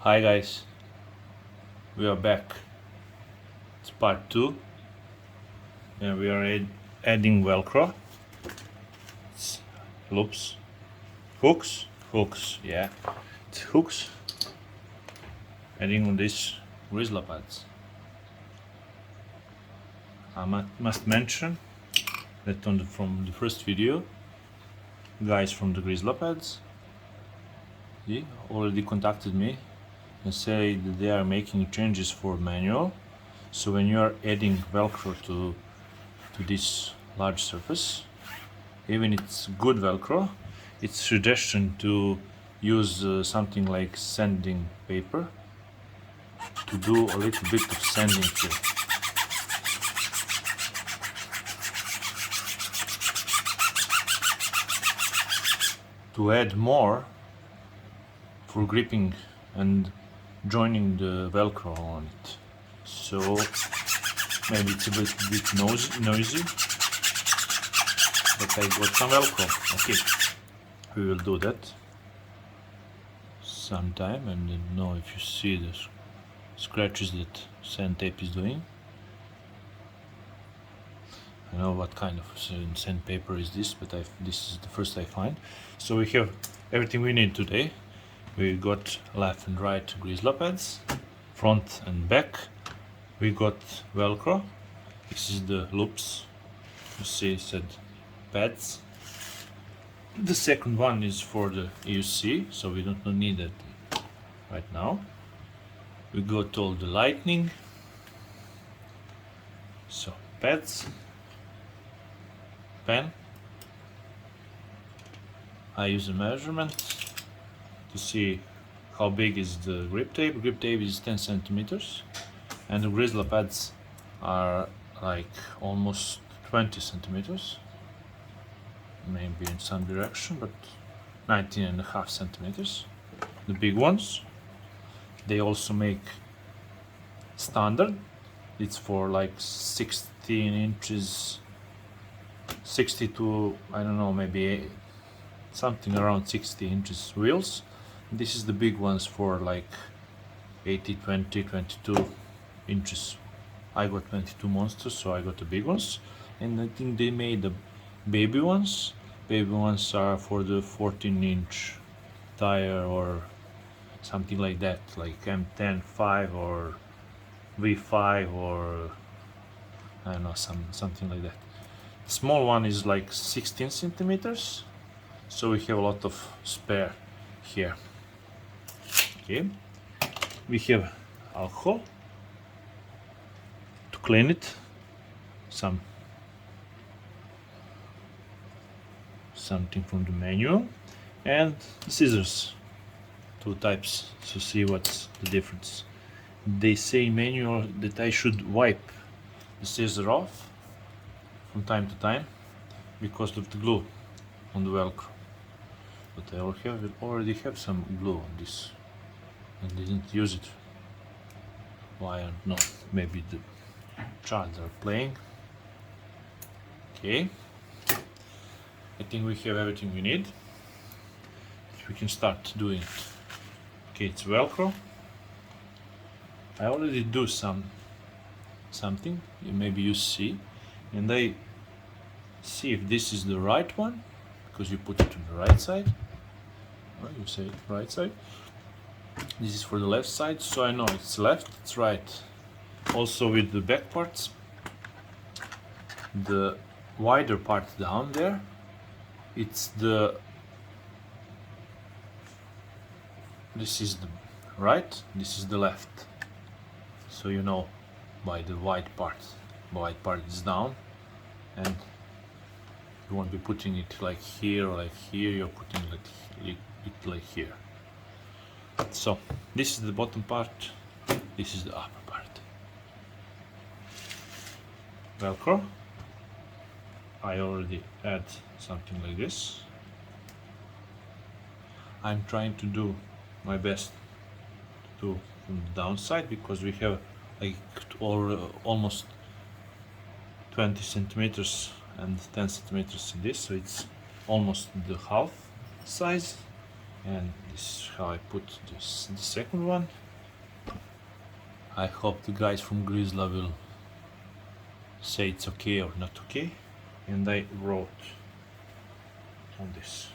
Hi guys, we are back. It's part 2 and we are adding velcro. It's loops, hooks, yeah, it's hooks. Adding on these Grizzlapads. I must mention that from the first video, guys from the Grizzlapads, they already contacted me and say that they are making changes for manual. So when you are adding velcro to this large surface, even it's good velcro, it's suggestion to use something like sanding paper to do a little bit of sanding here. To add more for gripping and joining the velcro on it. So maybe it's a bit noisy, but I got some velcro. Okay, we will do that sometime, and then know if you see the scratches that sand tape is doing. I know what kind of sandpaper is this, but this is the first I find. So we have everything we need today. We got left and right Grizzlapads, front and back. We got velcro. This is the loops. You see, it said pads. The second one is for the EUC, so we don't need that right now. We got all the lightning. So pads, pen. I use a measurement to see how big is the grip tape. Grip tape is 10 centimeters, and the Grizzlapads are like almost 20 centimeters, maybe in some direction, but 19.5 centimeters. The big ones. They also make standard. It's for like 16 inches, 60 to, I don't know, maybe something around 60 inches wheels. This is the big ones for like 80, 20, 22 inches. I got 22 monsters, so I got the big ones. And I think they made the baby ones. Baby ones are for the 14-inch tire or something like that, like M10-5 or V5 or I don't know, something like that. The small one is like 16 centimeters, so we have a lot of spare here. Okay, we have alcohol to clean it, something from the manual, and scissors, 2 types, to see what's the difference. They say in manual that I should wipe the scissor off from time to time because of the glue on the velcro, but I already have some glue on this and didn't use it. Why? I don't know, maybe the charts are playing. Okay, I think we have everything we need. We can start doing it. Okay, it's velcro. I already do something, maybe you see, and I see if this is the right one, because you put it on the right side. Well, you say right side. This is for the left side, so I know it's left, it's right. Also with the back parts, the wider part down there, it's this is the right, this is the left. So you know by the white part is down, and you won't be putting it like here or like here, you're putting it like here. So this is the bottom part, this is the upper part. Velcro, I already add something like this. I'm trying to do my best to do from the downside, because we have like almost 20 centimeters and 10 centimeters in this, so it's almost the half size. And this is how I put this. The second one, I hope the guys from Grizzla will say it's okay or not okay. And I wrote on this.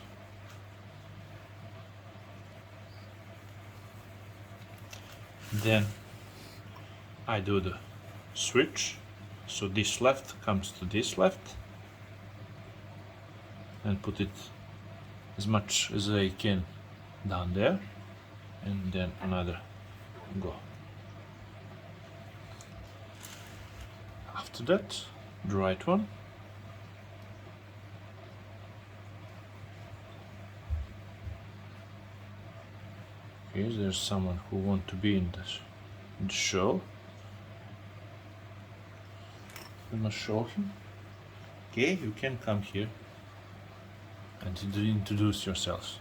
Then I do the switch, so this left comes to this left, and put it as much as I can down there, and then another go. After that, the right one. Okay, there's someone who wants to be in the show. We must show him. Okay, you can come here and introduce yourselves.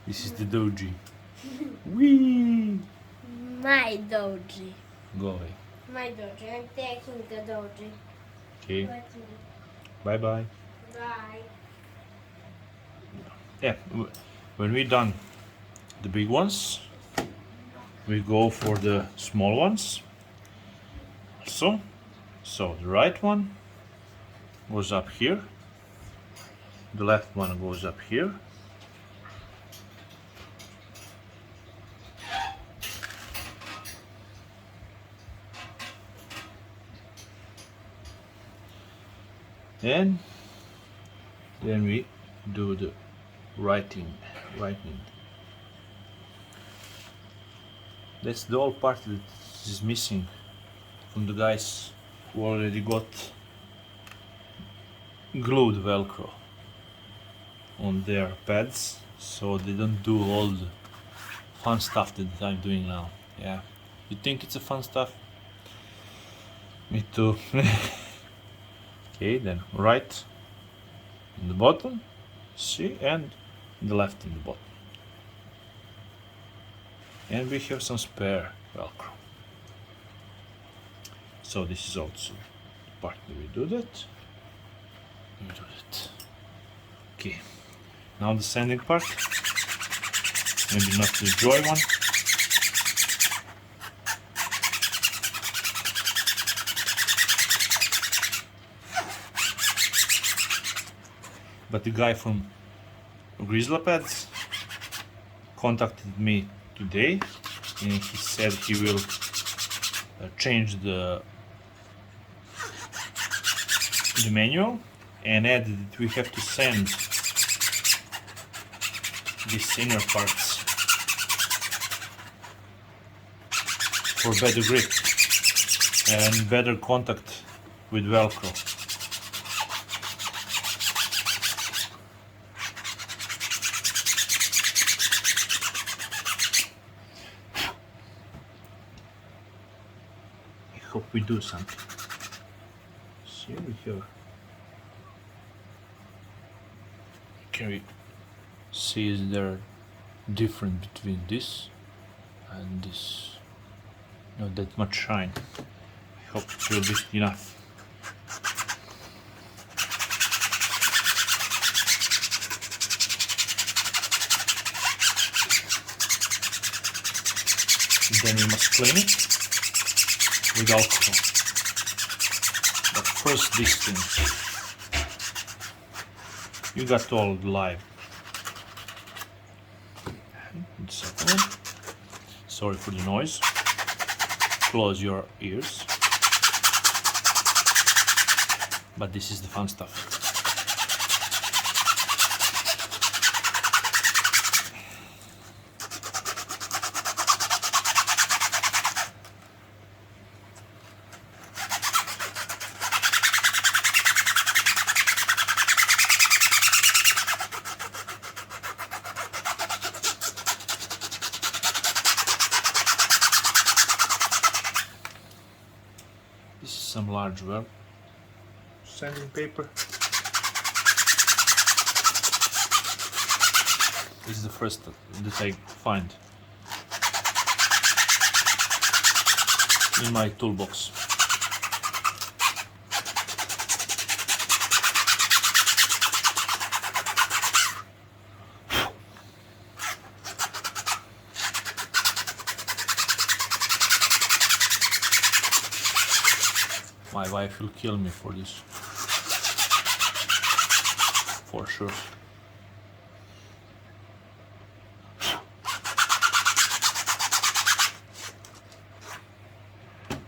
This is the doji. Wee! My doji. Go away. My doji. I'm taking the doji. Okay. Bye bye. Bye. Yeah, when we're done the big ones, we go for the small ones. So the right one goes up here, the left one goes up here, and then we do the writing. That's the whole part that is missing from the guys who already got glued velcro on their pads, so they don't do all the fun stuff that I'm doing now. Yeah, you think it's a fun stuff? Me too. Okay, then right in the bottom, see, and the left in the bottom. And we have some spare velcro. So this is also the part that we do that. We do that. Okay. Now the sanding part. Maybe not the joy one. But the guy from Grizzlapads contacted me today, and he said he will change the manual and add that we have to sand these inner parts for better grip and better contact with velcro. Hope we do something. See, we have. Can we see, is there difference between this and this? Not that much shine. I hope it will be enough. Then we must clean it with alcohol. But first this thing. You got all live. The second one. Sorry for the noise. Close your ears. But this is the fun stuff. This is some large sanding paper. This is the first that I find in my toolbox. My wife will kill me for this. For sure.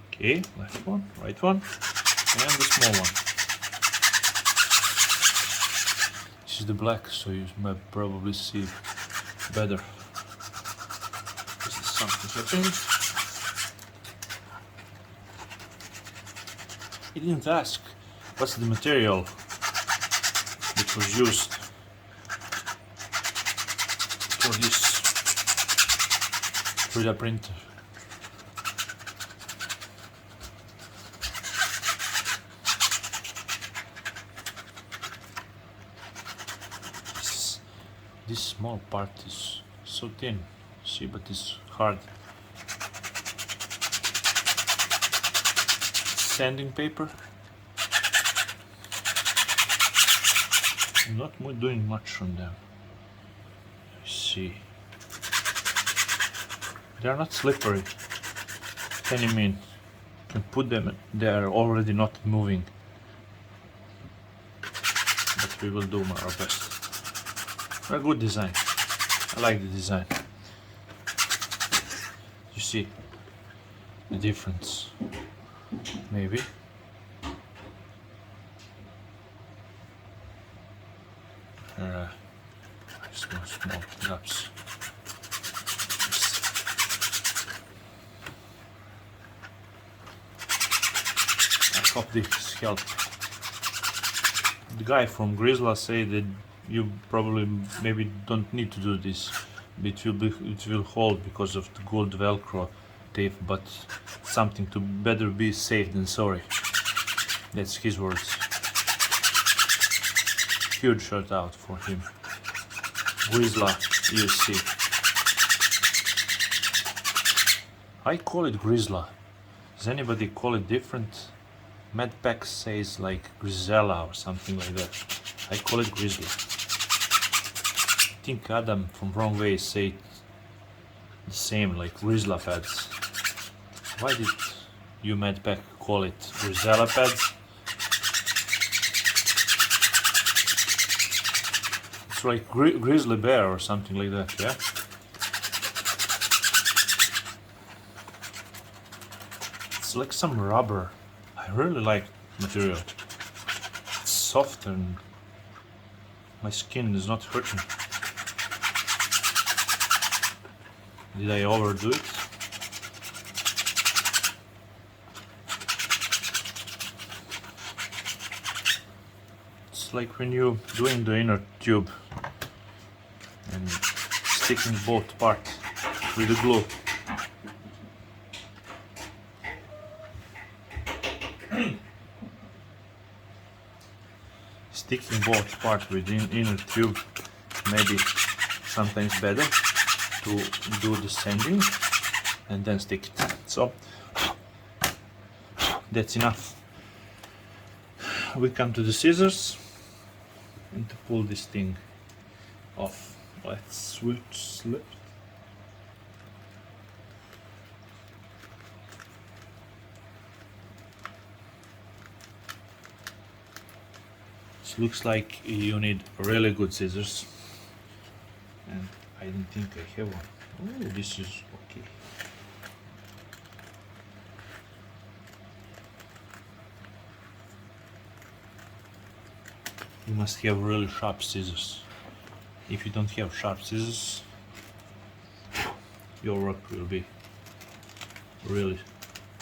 Okay, left one, right one, and the small one. This is the black, so you might probably see better. This is something happening. He didn't ask what's the material which was used for this 3D printer. This small part is so thin, see, but it's hard. Sanding paper. Not doing much on them. See, they are not slippery. Can you mean? You can put them, they are already not moving. But we will do our best. A good design. I like the design. You see the difference? Maybe. Small gaps. I hope this helped. The guy from Grizzla said that you probably maybe don't need to do this. It will hold because of the gold velcro tape, but something to better be safe than sorry. That's his words. Huge shout out for him. Grizzla ESC. I call it Grizzla. Does anybody call it different? Medpack says like Grizzla or something like that. I call it Grizzla. I think Adam from Wrong Way said the same, like Grizzlapads. Why did you Medpack call it Grizzlapads? It's like grizzly bear or something like that, yeah? It's like some rubber. I really like material. It's soft and my skin is not hurting. Did I overdo it? It's like when you're doing the inner tube and sticking both parts with the glue. Sticking both parts with the inner tube maybe sometimes better to do the sanding and then stick it. So that's enough. We come to the scissors and to pull this thing off. Let's switch slip. It looks like you need really good scissors, and I don't think I have one. Oh, this is okay. You must have really sharp scissors. If you don't have sharp scissors, your work will be really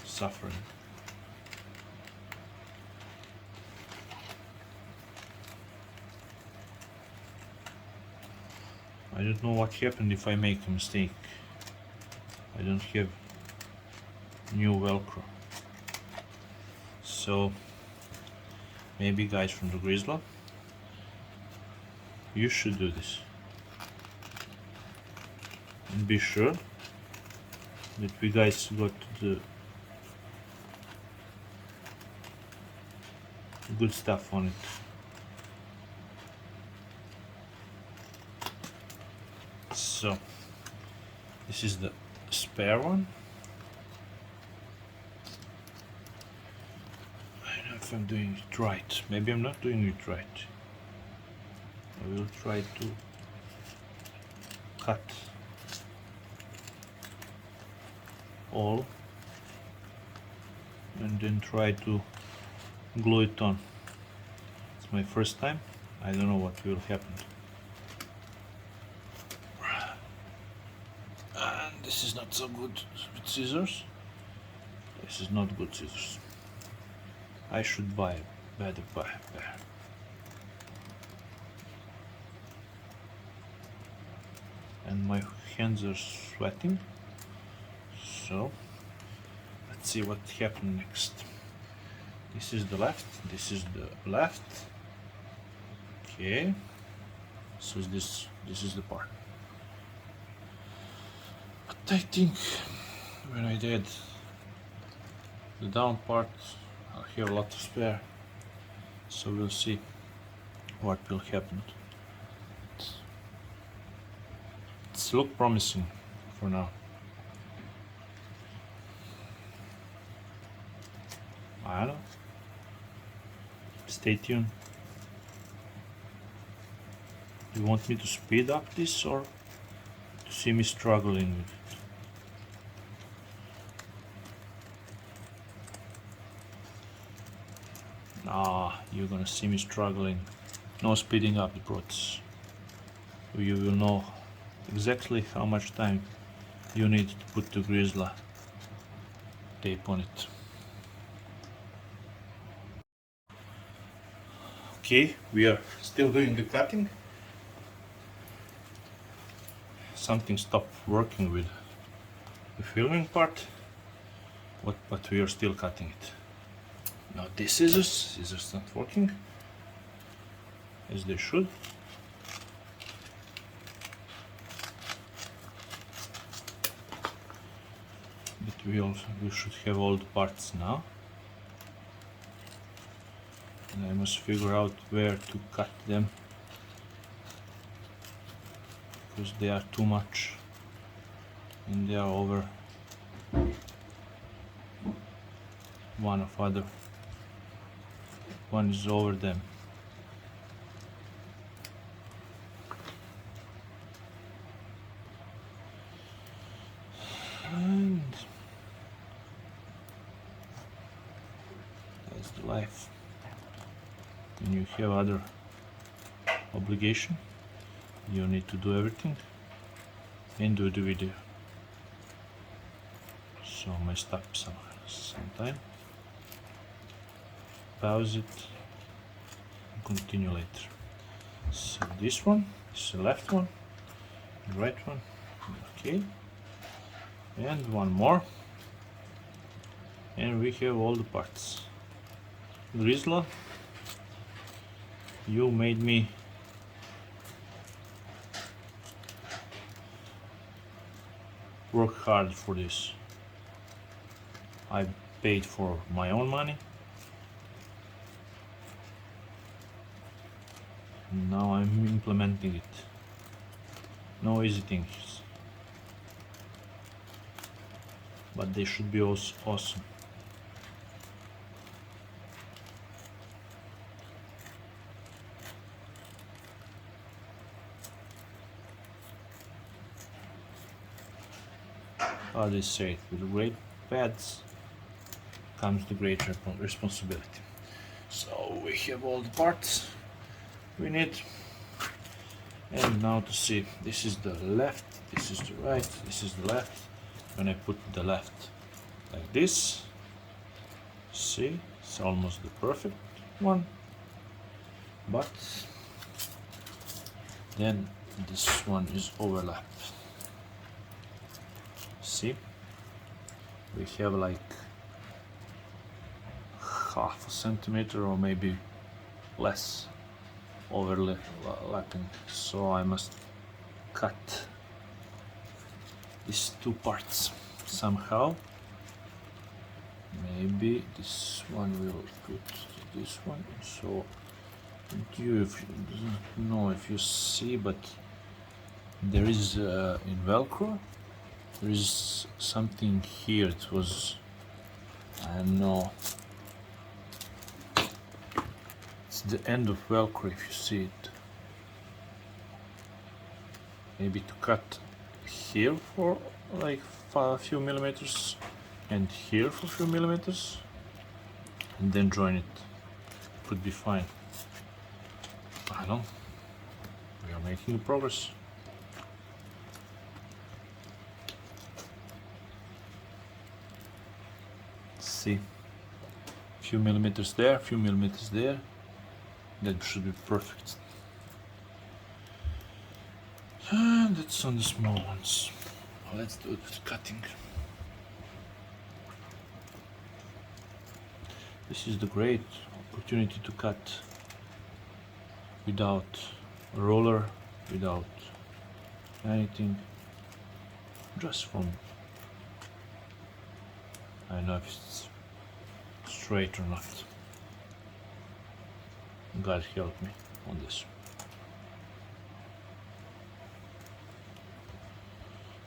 suffering. I don't know what happened if I make a mistake. I don't have new velcro. So maybe guys from the Grizzla, you should do this. And be sure that we guys got the good stuff on it. So this is the spare one. if I'm doing it right. Maybe I'm not doing it right. I will try to cut all and then try to glue it on. It's my first time. I don't know what will happen. And this is not so good with scissors. This is not good scissors. I should buy a better pair. And my hands are sweating. So let's see what happened next. This is the left, this is the left. Okay. So this is the part. But I think when I did the down part, I'll have a lot of spare. So we'll see what will happen. It's look promising for now. I don't know. Stay tuned. Do you want me to speed up this or to see me struggling with it? Ah, you're gonna see me struggling. No speeding up the process. You will know exactly how much time you need to put the Grizzla tape on it. Okay, we are still doing the cutting. Something stopped working with the filming part, but we are still cutting it. Now these scissors not working as they should. But we should have all the parts now. And I must figure out where to cut them, because they are too much and they are over one of other. One is over them. And that's the life. When you have other obligation, you need to do everything and do the video. So I may stop sometime, pause it, and continue later. So this one is the left one, the right one, okay, and one more, and we have all the parts. Grizzla, you made me work hard for this. I paid for my own money. Now I'm implementing it. No easy things, but they should be also awesome. How they say it, with great pads comes the great responsibility. So we have all the parts we need, and now to see, this is the left, this is the right, this is the left. When I put the left like this, see, it's almost the perfect one, but then this one is overlapped. See, we have like half a centimeter or maybe less overlapping, so I must cut these two parts somehow. Maybe this one will put this one, so you, if you don't know if you see, but there is in velcro there is something here. It was, I don't know, It's the end of velcro if you see it. Maybe to cut here for like a few millimeters and here for a few millimeters and then join it. Could be fine. I don't know. We are making progress. See, few millimeters there, few millimeters there. That should be perfect. And that's on the small ones. Let's do it with cutting. This is the great opportunity to cut without a roller, without anything, just from, I don't know if it's straight or not. God help me on this.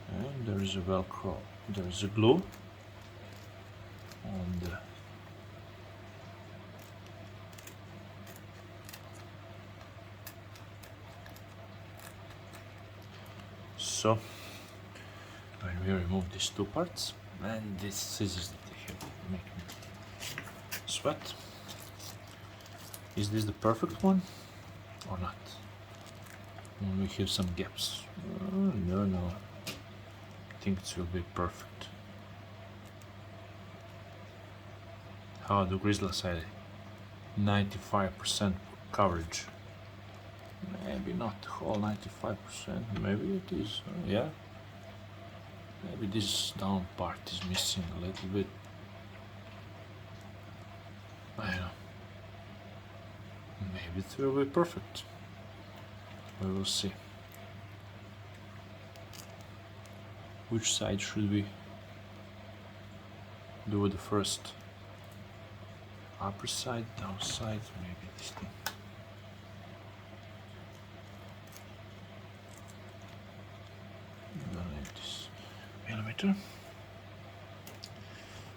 And there is a velcro, there is a glue on the so when we remove these two parts, and these scissors that they have make me sweat. Is this the perfect one or not? We have some gaps. No. I think it will be perfect. How the Grizzla side? 95% coverage. Maybe not the whole 95%. Maybe it is. Yeah. Maybe this down part is missing a little bit. I don't know. Maybe it will be perfect. We will see. Which side should we do the first? Upper side, down side, maybe this thing. I'm gonna need this millimeter.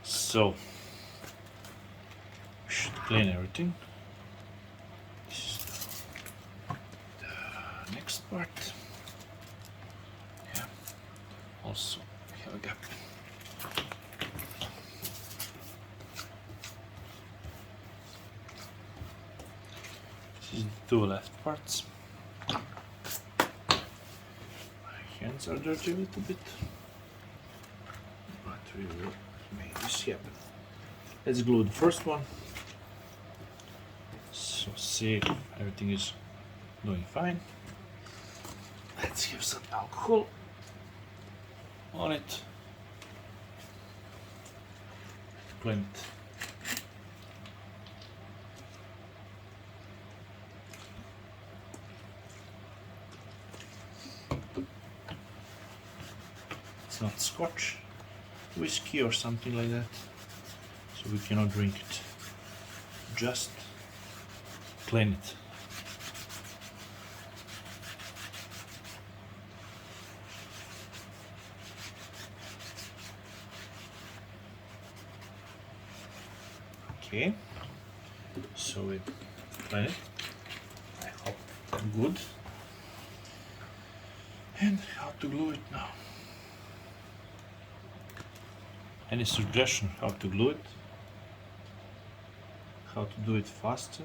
So we should clean everything. This is the next part. Yeah. Also we have a gap. This is the two left parts. My hands are dirty a little bit, but we will make this happen. Let's glue the first one. So see if everything is doing fine. Let's give some alcohol on it. Clean it. It's not scotch, whiskey or something like that, so we cannot drink it. Just clean it. Okay, so we clean it. I hope good. And how to glue it now? Any suggestion how to glue it? How to do it faster?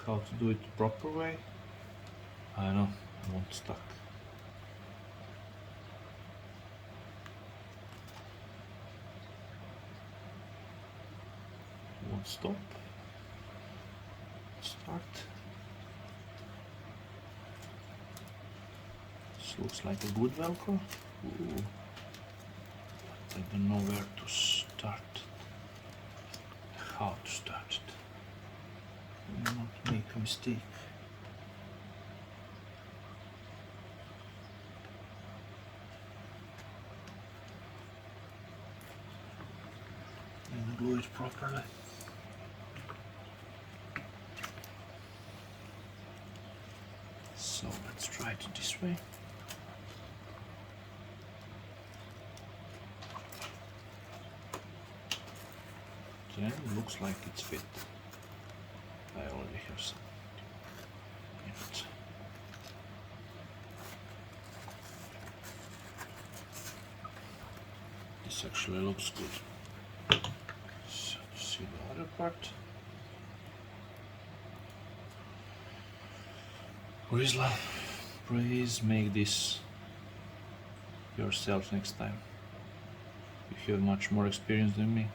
How to do it the proper way? I don't know, I won't stuck. Won't stop. Start. This looks like a good velcro. Ooh. But I don't know where to start. How to start it. Do not make a mistake. And glue it properly. So let's try it this way. Then it looks like it's fit. I already have some in it. This actually looks good. So, see the other part. Grizzla, please make this yourself next time. You have much more experience than me.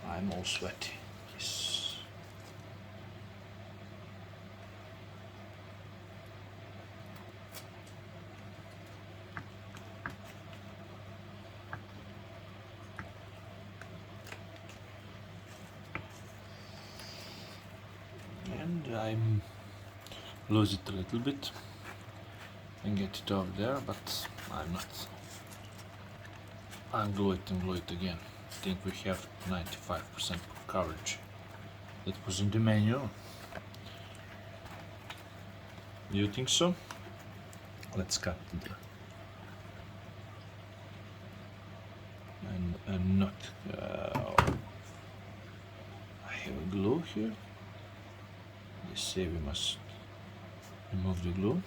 I'm all sweaty. Yes. And I lose it a little bit and get it over there, but I'm not. Unglue it and glue it again. I think we have 95% coverage. That was in the menu. Do you think so? Let's cut the and not. I have a glue here. They say we must remove the glue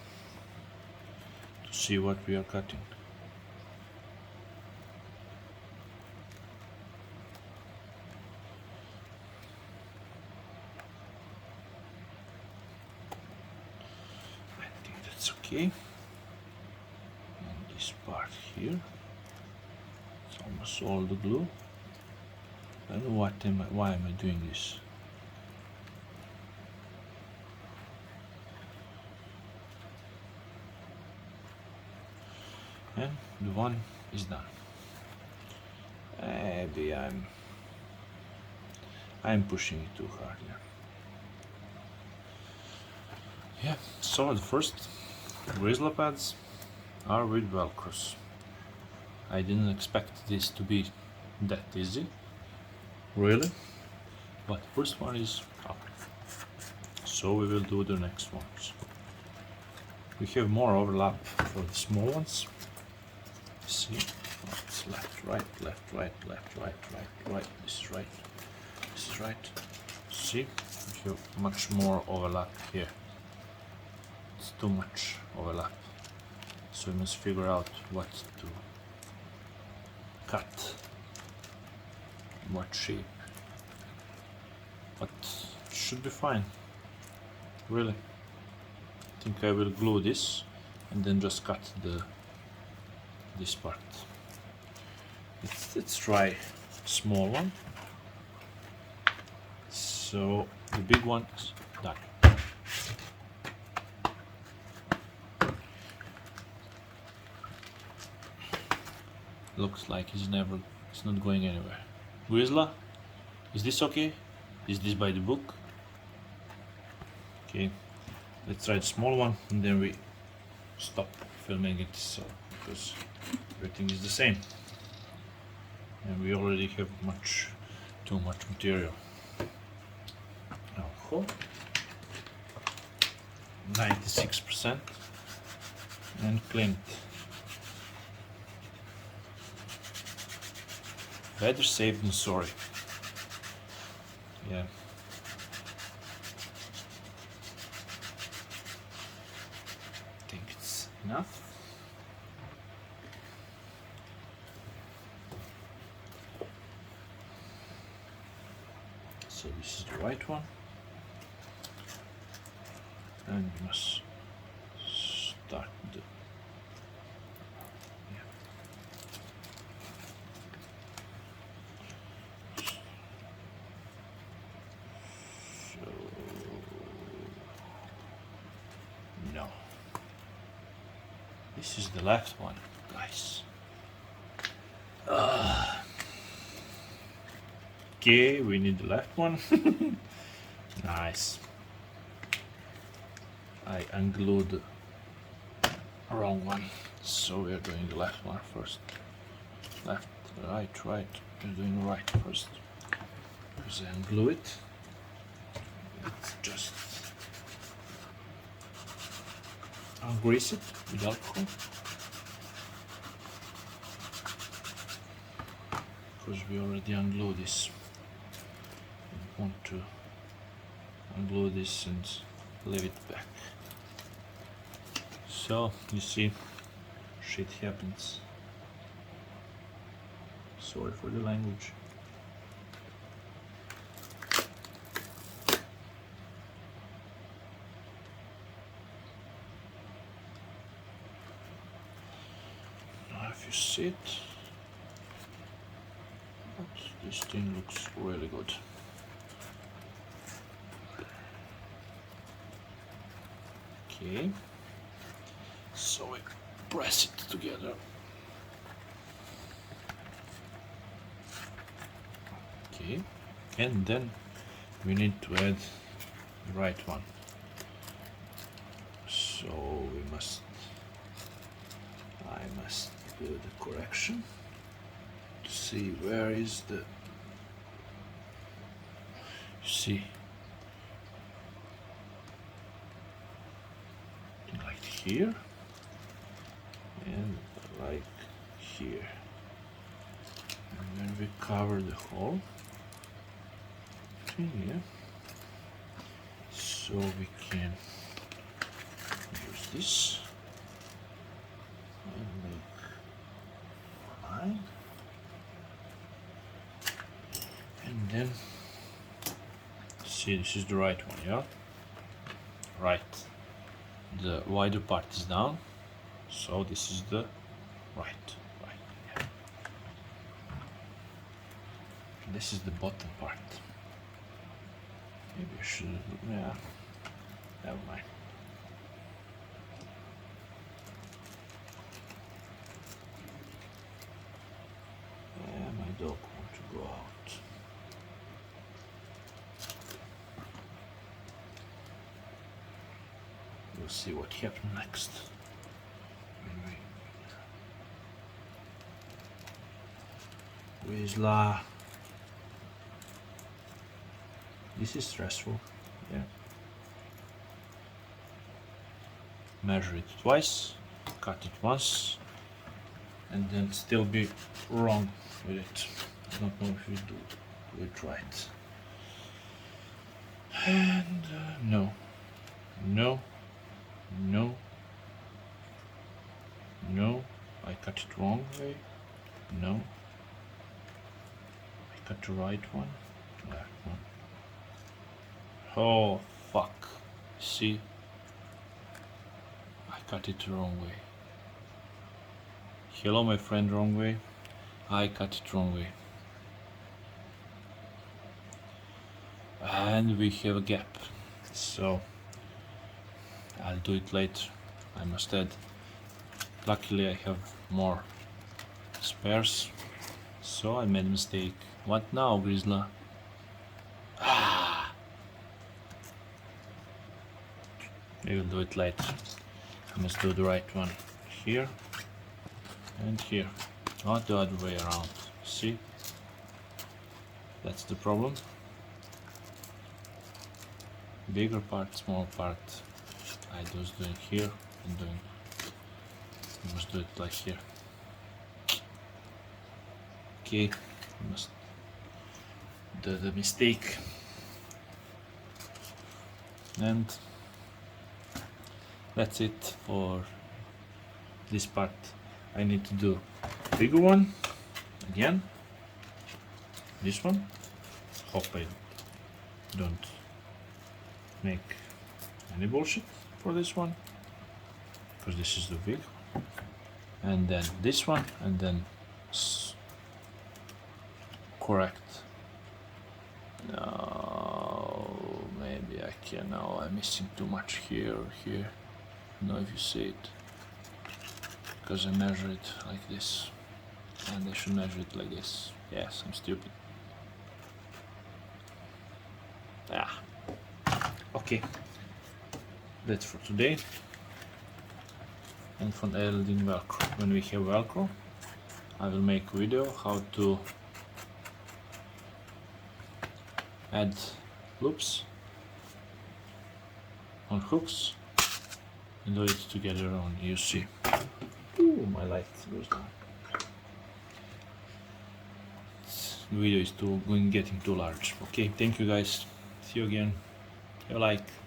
to see what we are cutting. I think that's okay. And this part here, it's almost all the glue. I don't know why am I doing this? And the one is done. Maybe I'm pushing it too hard here. Yeah, so the first Grizzlapads are with velcros. I didn't expect this to be that easy, really, but first one is up. So we will do the next ones. We have more overlap for the small ones. See, it's left, right, left, right, left, right, right, right. This is right. This is right. See, we have much more overlap here. It's too much overlap. So we must figure out what to cut, what shape. But it should be fine. Really. I think I will glue this and then just cut this part. Let's try small one. So the big one is done. Looks like it's not going anywhere. Grizzla, is this okay? Is this by the book? Okay, let's try the small one and then we stop filming it, so because everything is the same and we already have too much material. Now 96% and clean it. Better safe than sorry. Yeah. I think it's enough. So this is the right one. And we must start the no. This is the left one, guys. Okay, we need the left one. Nice. I unglued the wrong one, so we're doing the left one first. Left, right, right. We're doing right first. Because I unglue it. Let's just ungrease it with alcohol. because we already unglued this. We want to unglue this and leave it back. So you see, shit happens. Sorry for the language. Now if you see it, this thing looks really good. Okay, so we press it together. Okay, and then we need to add the right one. So I must do the correction to see where is the, see, like here and like here, and then we cover the hole here, so we can use this and make a line, and then see, this is the right one, yeah, right, the wider part is down, so this is the right, yeah. This is the bottom part. Maybe I should, yeah, never mind. Yeah, my dog wants to go out. We'll see what happens next. Grizzla. This is stressful, yeah. Measure it twice, cut it once, and then still be wrong with it. I don't know if we do it right. And no, I cut it wrong way. No, I cut the right one, left one. Oh fuck, see, I cut it the wrong way. Hello my friend, wrong way. I cut it wrong way. And we have a gap, so I'll do it later. I must add, luckily I have more spares, so I made a mistake. What now, Grizzla? We will do it later. I must do the right one here and here, not the other way around. See? That's the problem. Bigger part, small part. I was doing here and doing. You must do it like here. Okay, I must do the mistake. And that's it for this part. I need to do bigger one again. This one. Hope I don't make any bullshit for this one, because this is the big. And then this one, and then correct. No, maybe I can. Now I'm missing too much here or here. I don't know if you see it, because I measure it like this, and I should measure it like this. Yes, I'm stupid. Ah, okay. That's for today. And for adding velcro. When we have velcro, I will make a video how to add loops on hooks and do it together on, you see. Ooh, my light goes down. the video is getting too large. Okay, thank you guys. See you again. Have a like.